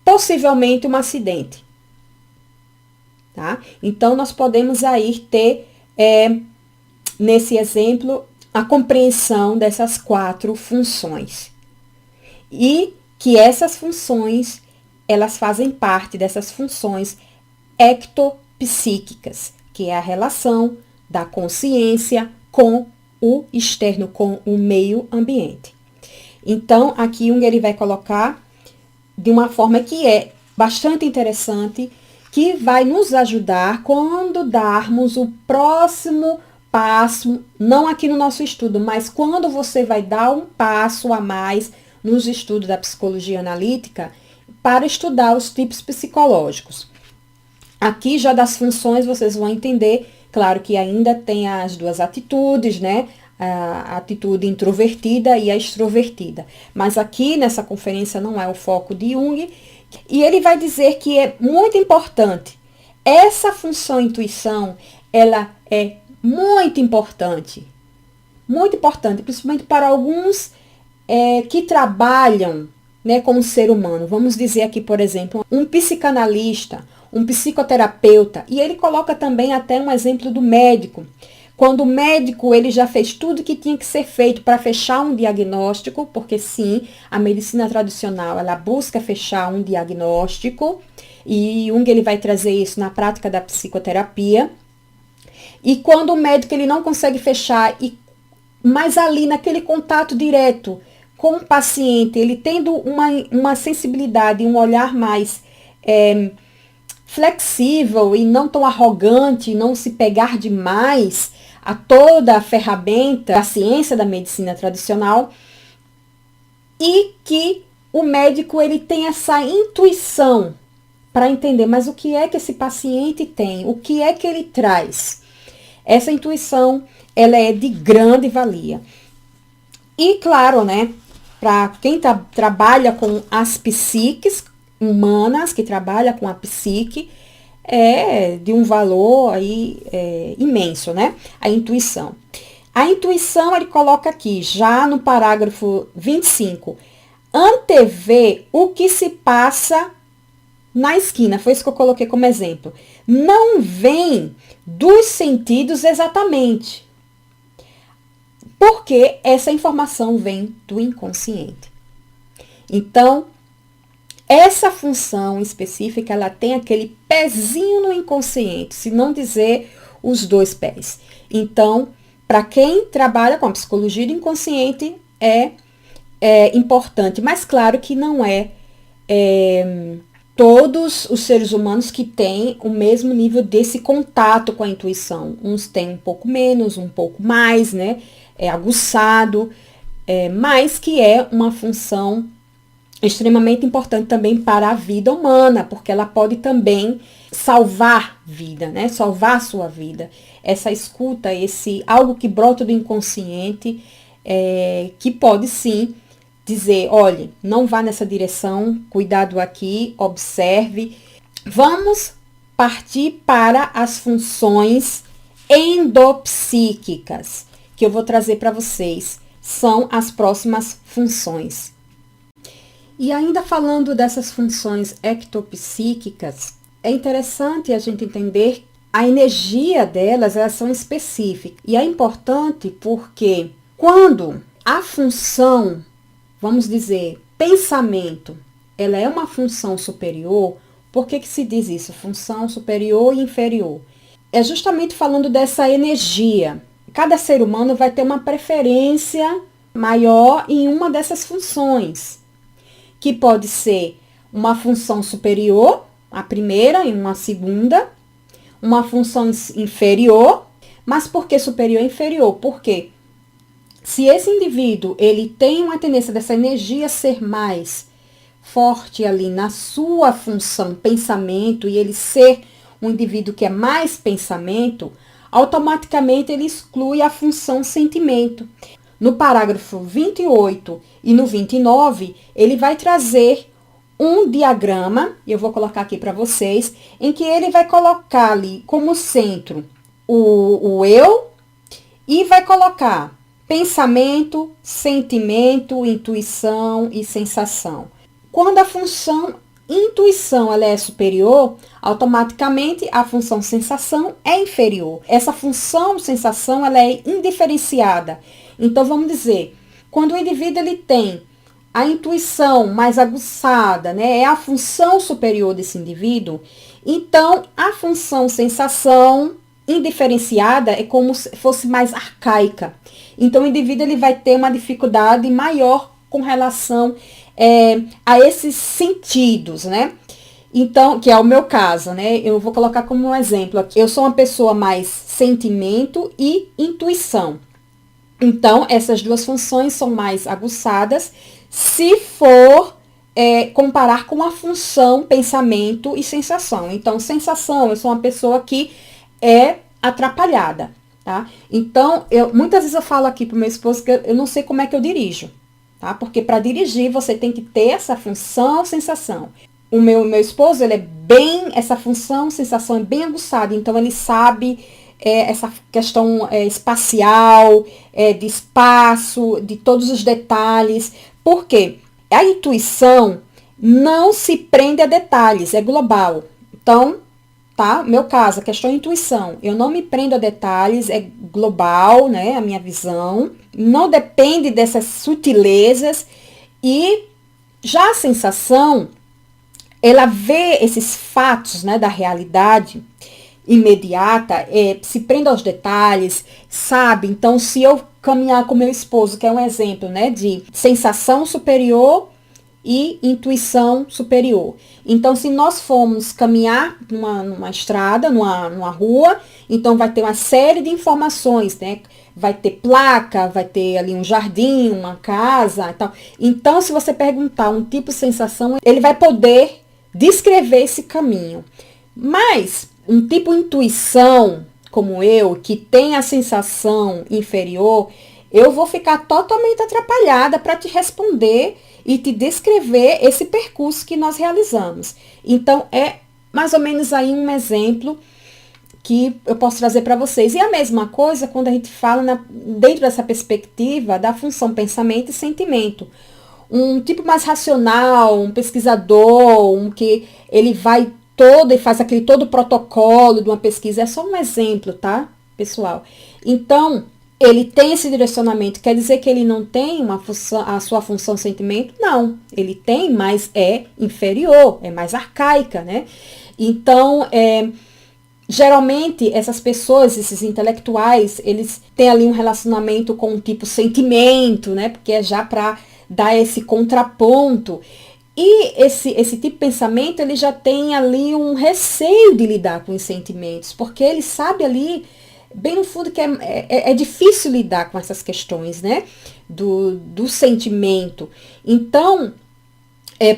possivelmente um acidente. Tá? Então, nós podemos aí ter, nesse exemplo, a compreensão dessas 4 funções. E que essas funções, elas fazem parte dessas funções ectopsíquicas, que é a relação da consciência com o externo, com o meio ambiente. Então, aqui Jung ele vai colocar de uma forma que é bastante interessante, que vai nos ajudar quando darmos o próximo passo, não aqui no nosso estudo, mas quando você vai dar um passo a mais nos estudos da psicologia analítica para estudar os tipos psicológicos. Aqui já das funções vocês vão entender, claro que ainda tem as 2 atitudes, né? A atitude introvertida e a extrovertida. Mas aqui nessa conferência não é o foco de Jung, e ele vai dizer que é muito importante. Essa função intuição, ela é muito importante, principalmente para alguns que trabalham, né, como ser humano. Vamos dizer aqui, por exemplo, um psicanalista, um psicoterapeuta, e ele coloca também até um exemplo do médico. Quando o médico ele já fez tudo que tinha que ser feito para fechar um diagnóstico, porque sim, a medicina tradicional ela busca fechar um diagnóstico, e Jung ele vai trazer isso na prática da psicoterapia. E quando o médico ele não consegue fechar, mas ali naquele contato direto com o paciente, ele tendo uma sensibilidade, um olhar mais flexível e não tão arrogante, não se pegar demais a toda a ferramenta da ciência da medicina tradicional, e que o médico ele tem essa intuição para entender, mas o que é que esse paciente tem, o que é que ele traz. Essa intuição, ela é de grande valia. E claro, né, para quem trabalha com as psiques humanas, que trabalha com a psique, é de um valor aí imenso, né? A intuição. A intuição, ele coloca aqui, já no parágrafo 25, antevê o que se passa na esquina, foi isso que eu coloquei como exemplo. Não vem dos sentidos exatamente, porque essa informação vem do inconsciente. Então, essa função específica, ela tem aquele pezinho no inconsciente, se não dizer os 2 pés. Então, para quem trabalha com a psicologia do inconsciente, é importante, mas claro que não é todos os seres humanos que têm o mesmo nível desse contato com a intuição. Uns têm um pouco menos, um pouco mais, né? É aguçado, mas que é uma função extremamente importante também para a vida humana, porque ela pode também salvar vida, né? Salvar a sua vida. Essa escuta, algo que brota do inconsciente, que pode sim dizer, olhe, não vá nessa direção, cuidado aqui, observe. Vamos partir para as funções endopsíquicas, que eu vou trazer para vocês. São as próximas funções. E ainda falando dessas funções ectopsíquicas, é interessante a gente entender a energia delas, elas são específicas. E é importante porque quando a função, vamos dizer, pensamento, ela é uma função superior, por que se diz isso? Função superior e inferior. É justamente falando dessa energia. Cada ser humano vai ter uma preferência maior em uma dessas funções, que pode ser uma função superior, a primeira e uma segunda, uma função inferior. Mas por que superior e inferior? Porque Se esse indivíduo, ele tem uma tendência dessa energia ser mais forte ali na sua função pensamento e ele ser um indivíduo que é mais pensamento, automaticamente ele exclui a função sentimento. No parágrafo 28 e no 29, ele vai trazer um diagrama, eu vou colocar aqui para vocês, em que ele vai colocar ali como centro o eu e vai colocar pensamento, sentimento, intuição e sensação. Quando a função intuição ela é superior, automaticamente a função sensação é inferior. Essa função sensação ela é indiferenciada. Então vamos dizer, quando o indivíduo ele tem a intuição mais aguçada, né, é a função superior desse indivíduo, então a função sensação indiferenciada é como se fosse mais arcaica. Então o indivíduo ele vai ter uma dificuldade maior com relação a esses sentidos, né? Então, que é o meu caso, né? Eu vou colocar como um exemplo aqui. Eu sou uma pessoa mais sentimento e intuição. Então, essas duas funções são mais aguçadas se for comparar com a função pensamento e sensação. Então, sensação, eu sou uma pessoa que é atrapalhada, tá? Então, muitas vezes eu falo aqui pro meu esposo que eu não sei como é que eu dirijo. Tá? Porque para dirigir você tem que ter essa função, sensação. O meu esposo, ele é bem, essa função, sensação é bem aguçada, então ele sabe essa questão espacial, de espaço, de todos os detalhes. Por quê? A intuição não se prende a detalhes, é global. Então, tá? Meu caso, a questão de intuição, eu não me prendo a detalhes, é global, né? A minha visão, não depende dessas sutilezas. E já a sensação, ela vê esses fatos, né, da realidade imediata, se prende aos detalhes, sabe? Então, se eu caminhar com meu esposo, que é um exemplo, né, de sensação superior e intuição superior. Então, se nós formos caminhar numa estrada, numa rua, então vai ter uma série de informações, né? Vai ter placa, vai ter ali um jardim, uma casa e tal. Então, se você perguntar um tipo de sensação, ele vai poder descrever esse caminho. Mas, um tipo de intuição, como eu, que tem a sensação inferior, eu vou ficar totalmente atrapalhada para te responder e te descrever esse percurso que nós realizamos. Então, é mais ou menos aí um exemplo que eu posso trazer para vocês. E a mesma coisa quando a gente fala dentro dessa perspectiva da função pensamento e sentimento. Um tipo mais racional, um pesquisador, um que ele vai todo e faz aquele todo o protocolo de uma pesquisa. É só um exemplo, tá, pessoal? Então, ele tem esse direcionamento, quer dizer que ele não tem a sua função sentimento? Não, ele tem, mas é inferior, é mais arcaica, né? Então, geralmente, essas pessoas, esses intelectuais, eles têm ali um relacionamento com o tipo sentimento, né? Porque é já para dar esse contraponto. E esse tipo de pensamento, ele já tem ali um receio de lidar com os sentimentos, porque ele sabe ali, bem no fundo, que é difícil lidar com essas questões, né? Do sentimento. Então,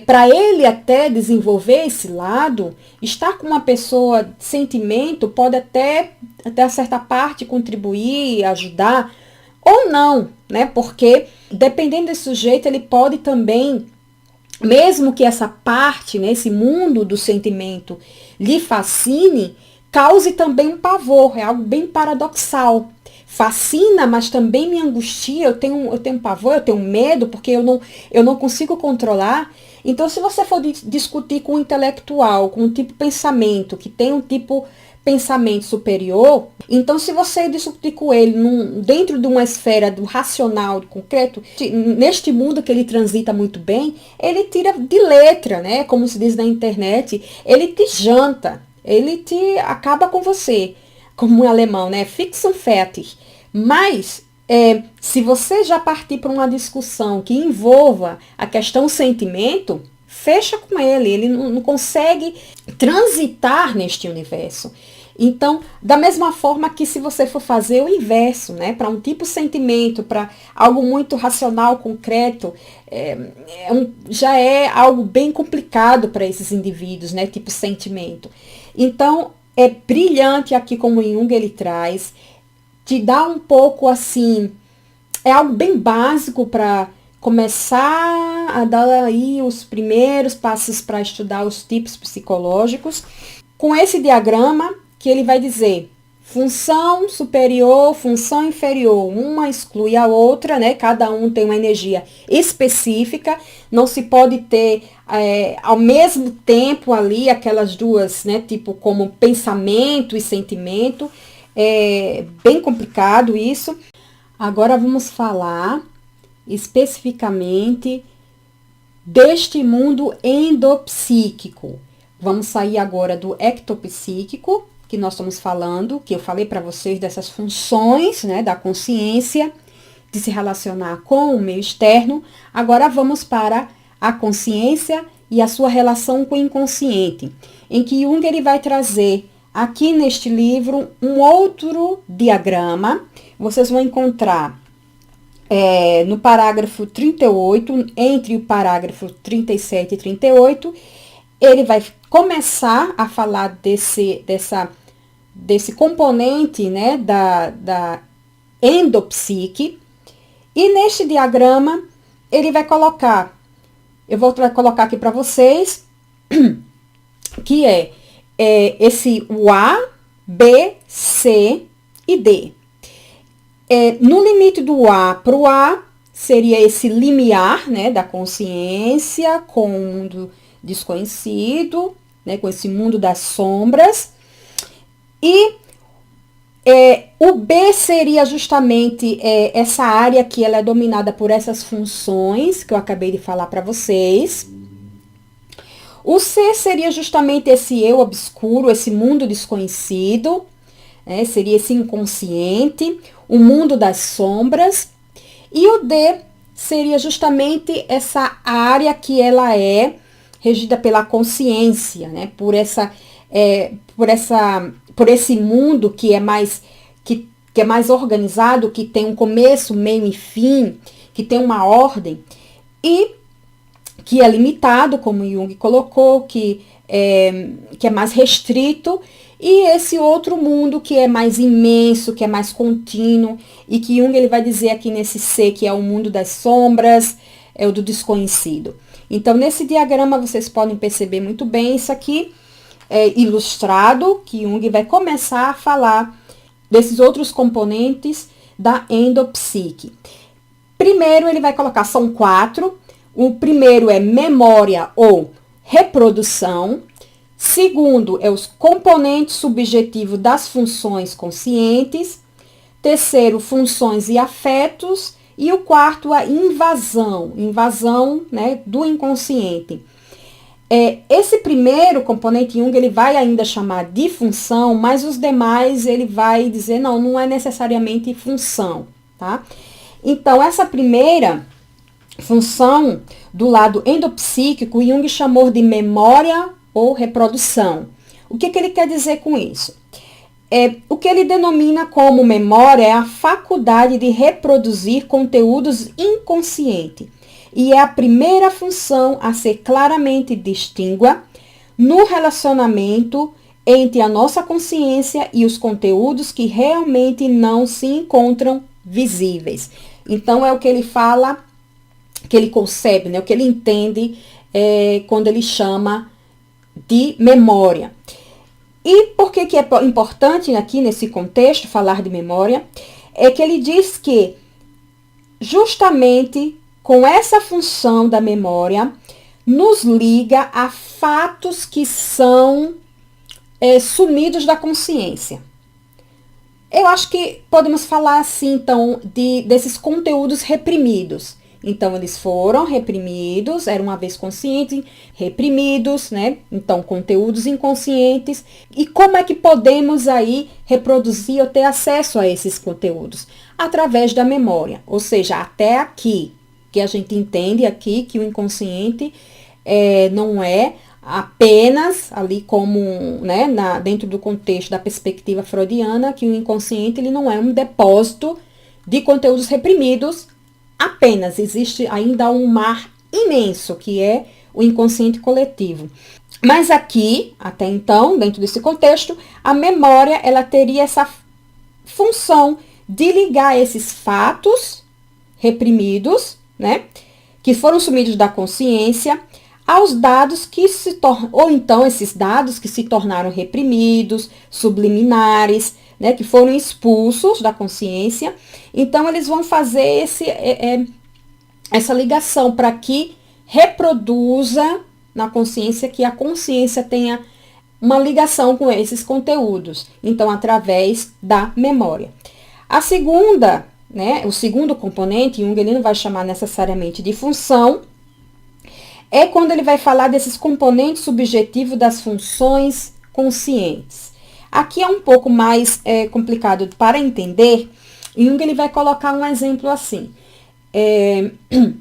para ele até desenvolver esse lado, estar com uma pessoa de sentimento pode até certa parte contribuir, ajudar, ou não, né? Porque dependendo desse sujeito, ele pode também, mesmo que essa parte, né, esse mundo do sentimento lhe fascine, cause também um pavor, é algo bem paradoxal. Fascina, mas também me angustia, eu tenho pavor, eu tenho medo, porque eu não consigo controlar. Então, se você for discutir com um intelectual, com um tipo de pensamento, que tem um tipo pensamento superior, então se você discutir com ele dentro de uma esfera do racional, do concreto, neste mundo que ele transita muito bem, ele tira de letra, né? Como se diz na internet, ele te janta, ele acaba com você, como um alemão, né? Fix und fertig. Mas, se você já partir para uma discussão que envolva a questão sentimento, fecha com ele não consegue transitar neste universo. Então, da mesma forma que se você for fazer o inverso, né, para um tipo de sentimento, para algo muito racional, concreto, já é algo bem complicado para esses indivíduos, né, tipo sentimento. Então, é brilhante aqui como Jung ele traz, te dá um pouco assim, é algo bem básico para começar a dar aí os primeiros passos para estudar os tipos psicológicos. Com esse diagrama, que ele vai dizer função superior, função inferior, uma exclui a outra, né? Cada um tem uma energia específica, não se pode ter ao mesmo tempo ali aquelas duas, né? Tipo como pensamento e sentimento, é bem complicado isso. Agora vamos falar especificamente deste mundo endopsíquico. Vamos sair agora do ectopsíquico, que nós estamos falando, que eu falei para vocês dessas funções, né, da consciência, de se relacionar com o meio externo. Agora vamos para a consciência e a sua relação com o inconsciente, em que Jung ele vai trazer aqui neste livro um outro diagrama. Vocês vão encontrar no parágrafo 38, entre o parágrafo 37 e 38, ele vai começar a falar desse componente, né, da endopsique. E neste diagrama, ele vai colocar, eu vou colocar aqui para vocês, que esse o A, B, C e D. No limite do A para o A, seria esse limiar, né, da consciência com o mundo desconhecido, né, com esse mundo das sombras. E o B seria justamente essa área que ela é dominada por essas funções que eu acabei de falar para vocês. O C seria justamente esse eu obscuro, esse mundo desconhecido, né, seria esse inconsciente, o mundo das sombras. E o D seria justamente essa área que ela é regida pela consciência, né, por esse mundo que é mais organizado, que tem um começo, meio e fim, que tem uma ordem, e que é limitado, como Jung colocou, que é mais restrito, e esse outro mundo que é mais imenso, que é mais contínuo, e que Jung ele vai dizer aqui nesse C, que é o mundo das sombras, é o do desconhecido. Então, nesse diagrama, vocês podem perceber muito bem isso aqui, ilustrado, que Jung vai começar a falar desses outros componentes da endopsique. Primeiro, ele vai colocar, são 4. O primeiro é memória ou reprodução. Segundo, é os componentes subjetivos das funções conscientes. Terceiro, funções e afetos. E o quarto, a invasão, né, do inconsciente. Esse primeiro componente Jung, ele vai ainda chamar de função, mas os demais ele vai dizer, não é necessariamente função, tá? Então, essa primeira função do lado endopsíquico, Jung chamou de memória ou reprodução. O que ele quer dizer com isso? O que ele denomina como memória é a faculdade de reproduzir conteúdos inconscientes. E é a primeira função a ser claramente distinta no relacionamento entre a nossa consciência e os conteúdos que realmente não se encontram visíveis. Então, é o que ele fala, que ele concebe, né? O que ele entende quando ele chama de memória. E por que é importante aqui nesse contexto falar de memória? É que ele diz que justamente com essa função da memória nos liga a fatos que são sumidos da consciência. Eu acho que podemos falar assim, então, desses conteúdos reprimidos. Então, eles foram reprimidos, eram uma vez conscientes, reprimidos, né? Então, conteúdos inconscientes. E como é que podemos aí reproduzir ou ter acesso a esses conteúdos? Através da memória. Ou seja, até aqui, que a gente entende aqui que o inconsciente não é apenas ali como, né, dentro do contexto da perspectiva freudiana, que o inconsciente ele não é um depósito de conteúdos reprimidos apenas. Existe ainda um mar imenso, que é o inconsciente coletivo. Mas aqui, até então, dentro desse contexto, a memória ela teria essa função de ligar esses fatos reprimidos, né, que foram sumidos da consciência, aos dados que se tornam, ou então esses dados que se tornaram reprimidos, subliminares, né, que foram expulsos da consciência. Então, eles vão fazer essa ligação para que reproduza na consciência, que a consciência tenha uma ligação com esses conteúdos. Então, através da memória. A segunda, né, o segundo componente, Jung ele não vai chamar necessariamente de função, é quando ele vai falar desses componentes subjetivos das funções conscientes. Aqui é um pouco mais complicado para entender. Jung ele vai colocar um exemplo assim.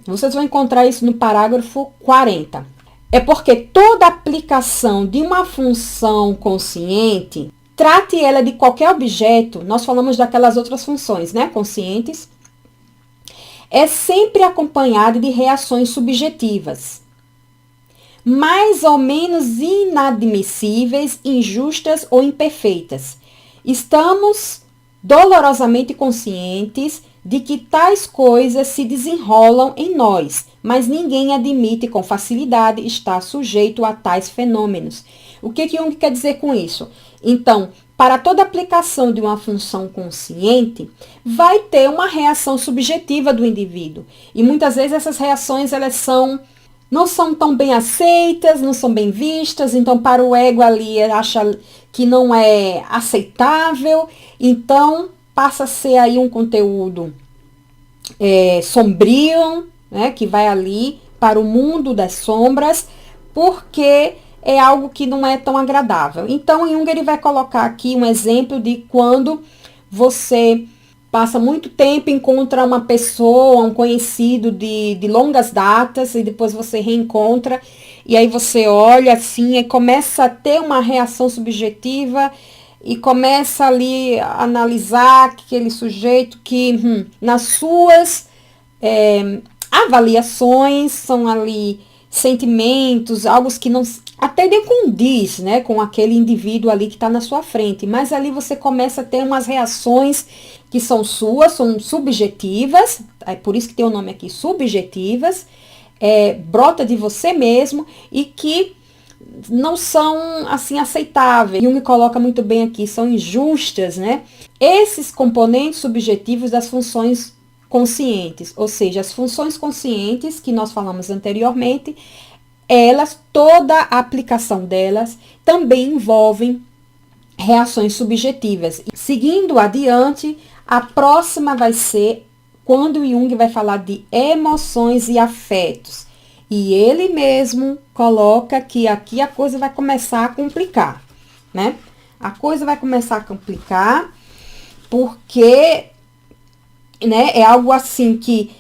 Vocês vão encontrar isso no parágrafo 40. É porque toda aplicação de uma função consciente, trate ela de qualquer objeto, nós falamos daquelas outras funções, né, conscientes, é sempre acompanhada de reações subjetivas, mais ou menos inadmissíveis, injustas ou imperfeitas. Estamos dolorosamente conscientes de que tais coisas se desenrolam em nós, mas ninguém admite com facilidade estar sujeito a tais fenômenos. O que Jung quer dizer com isso? Então, para toda aplicação de uma função consciente, vai ter uma reação subjetiva do indivíduo. E muitas vezes essas reações não são tão bem aceitas, não são bem vistas, então para o ego ali acha que não é aceitável, então passa a ser aí um conteúdo sombrio, né, que vai ali para o mundo das sombras, porque é algo que não é tão agradável. Então, Jung ele vai colocar aqui um exemplo de quando você passa muito tempo, encontra uma pessoa, um conhecido de longas datas, e depois você reencontra, e aí você olha assim, e começa a ter uma reação subjetiva, e começa ali a analisar aquele sujeito que, nas suas avaliações, são ali sentimentos, algo que não até nem condiz, né, com aquele indivíduo ali que está na sua frente, mas ali você começa a ter umas reações que são suas, são subjetivas, é por isso que tem o nome aqui, subjetivas, brota de você mesmo e que não são assim aceitáveis. Jung coloca muito bem aqui, são injustas, né? Esses componentes subjetivos das funções conscientes, ou seja, as funções conscientes que nós falamos anteriormente, elas, toda a aplicação delas também envolvem reações subjetivas. Seguindo adiante, a próxima vai ser quando Jung vai falar de emoções e afetos. E ele mesmo coloca que aqui a coisa vai começar a complicar, né? A coisa vai começar a complicar porque, né, é algo assim que,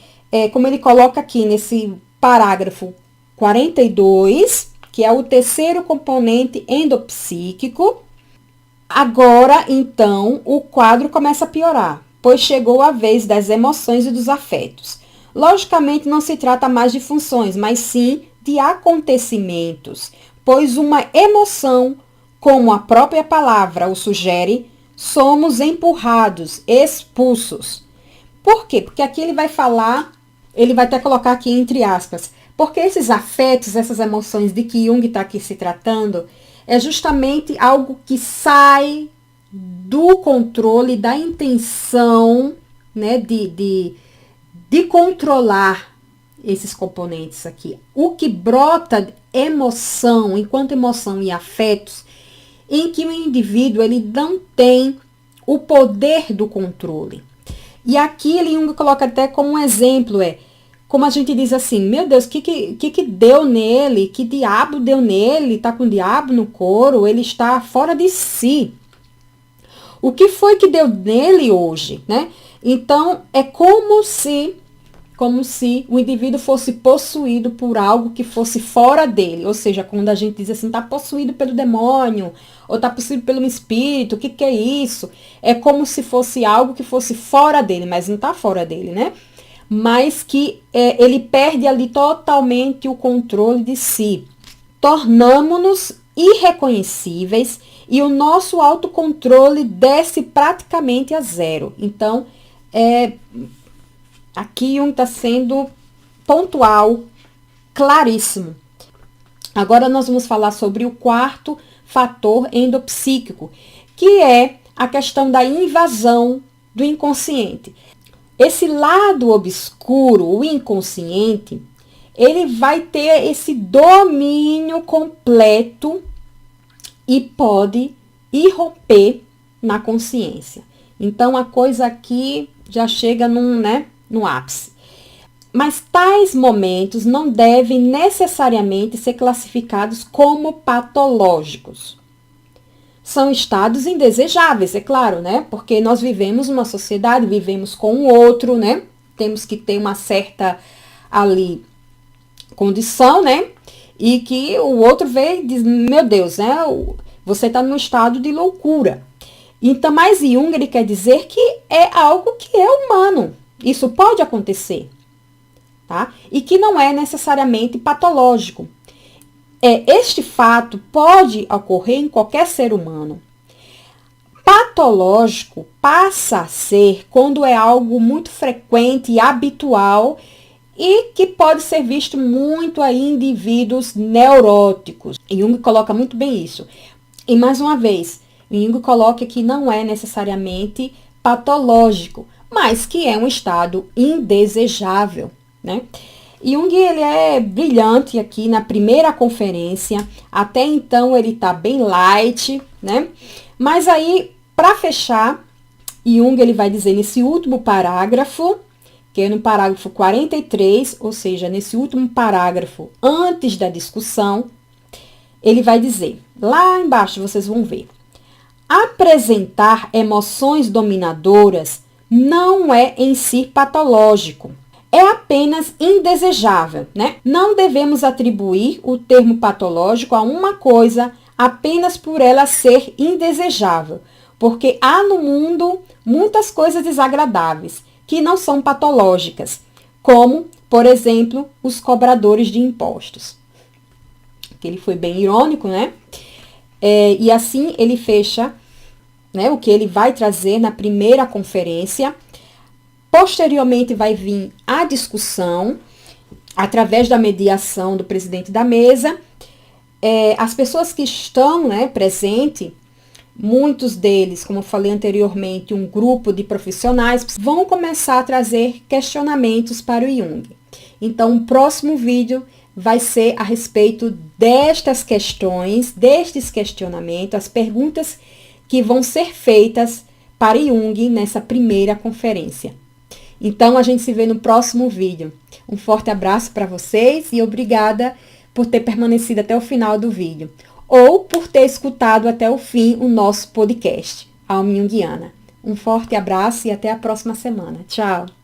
como ele coloca aqui nesse parágrafo 42, que é o terceiro componente endopsíquico. Agora, então, o quadro começa a piorar, pois chegou a vez das emoções e dos afetos. Logicamente, não se trata mais de funções, mas sim de acontecimentos, pois uma emoção, como a própria palavra o sugere, somos empurrados, expulsos. Por quê? Porque aqui ele vai falar, ele vai até colocar aqui entre aspas, porque esses afetos, essas emoções de que Jung está aqui se tratando, é justamente algo que sai do controle, da intenção, né, de controlar esses componentes aqui. O que brota emoção, enquanto emoção e afetos, em que o indivíduo ele não tem o poder do controle. E aqui Jung coloca até como um exemplo, como a gente diz assim, meu Deus, o que deu nele? Que diabo deu nele? Tá com o diabo no couro? Ele está fora de si. O que foi que deu nele hoje, né? Então, é como se como se o indivíduo fosse possuído por algo que fosse fora dele. Ou seja, quando a gente diz assim, está possuído pelo demônio, ou está possuído pelo espírito, o que é isso? É como se fosse algo que fosse fora dele, mas não está fora dele, né? Mas que ele perde ali totalmente o controle de si. Tornamo-nos irreconhecíveis e o nosso autocontrole desce praticamente a zero. Então, aqui Jung está sendo pontual, claríssimo. Agora nós vamos falar sobre o quarto fator endopsíquico, que é a questão da invasão do inconsciente. Esse lado obscuro, o inconsciente, ele vai ter esse domínio completo e pode irromper na consciência. Então, a coisa aqui já chega no ápice. Mas tais momentos não devem necessariamente ser classificados como patológicos. São estados indesejáveis, é claro, né? Porque nós vivemos uma sociedade, vivemos com o outro, né? Temos que ter uma certa ali condição, né? E que o outro vê e diz, meu Deus, né? Você está num estado de loucura. Então, mas Jung, ele quer dizer que é algo que é humano. Isso pode acontecer, tá? E que não é necessariamente patológico. Este fato pode ocorrer em qualquer ser humano. Patológico passa a ser quando é algo muito frequente e habitual e que pode ser visto muito em indivíduos neuróticos. Jung coloca muito bem isso. E mais uma vez, Jung coloca que não é necessariamente patológico, mas que é um estado indesejável, né? Jung, ele é brilhante aqui na primeira conferência, até então ele tá bem light, né? Mas aí, para fechar, Jung, ele vai dizer nesse último parágrafo, que é no parágrafo 43, ou seja, nesse último parágrafo, antes da discussão, ele vai dizer, lá embaixo vocês vão ver, apresentar emoções dominadoras não é em si patológico. É apenas indesejável, né? Não devemos atribuir o termo patológico a uma coisa apenas por ela ser indesejável, porque há no mundo muitas coisas desagradáveis que não são patológicas, como, por exemplo, os cobradores de impostos. Que ele foi bem irônico, né? E assim ele fecha, né, o que ele vai trazer na primeira conferência. Posteriormente vai vir a discussão, através da mediação do presidente da mesa. As pessoas que estão, né, presentes, muitos deles, como eu falei anteriormente, um grupo de profissionais, vão começar a trazer questionamentos para o Jung. Então, o próximo vídeo vai ser a respeito destas questões, destes questionamentos, as perguntas que vão ser feitas para Jung nessa primeira conferência. Então, a gente se vê no próximo vídeo. Um forte abraço para vocês e obrigada por ter permanecido até o final do vídeo. Ou por ter escutado até o fim o nosso podcast, Alma Junguiana. Um forte abraço e até a próxima semana. Tchau!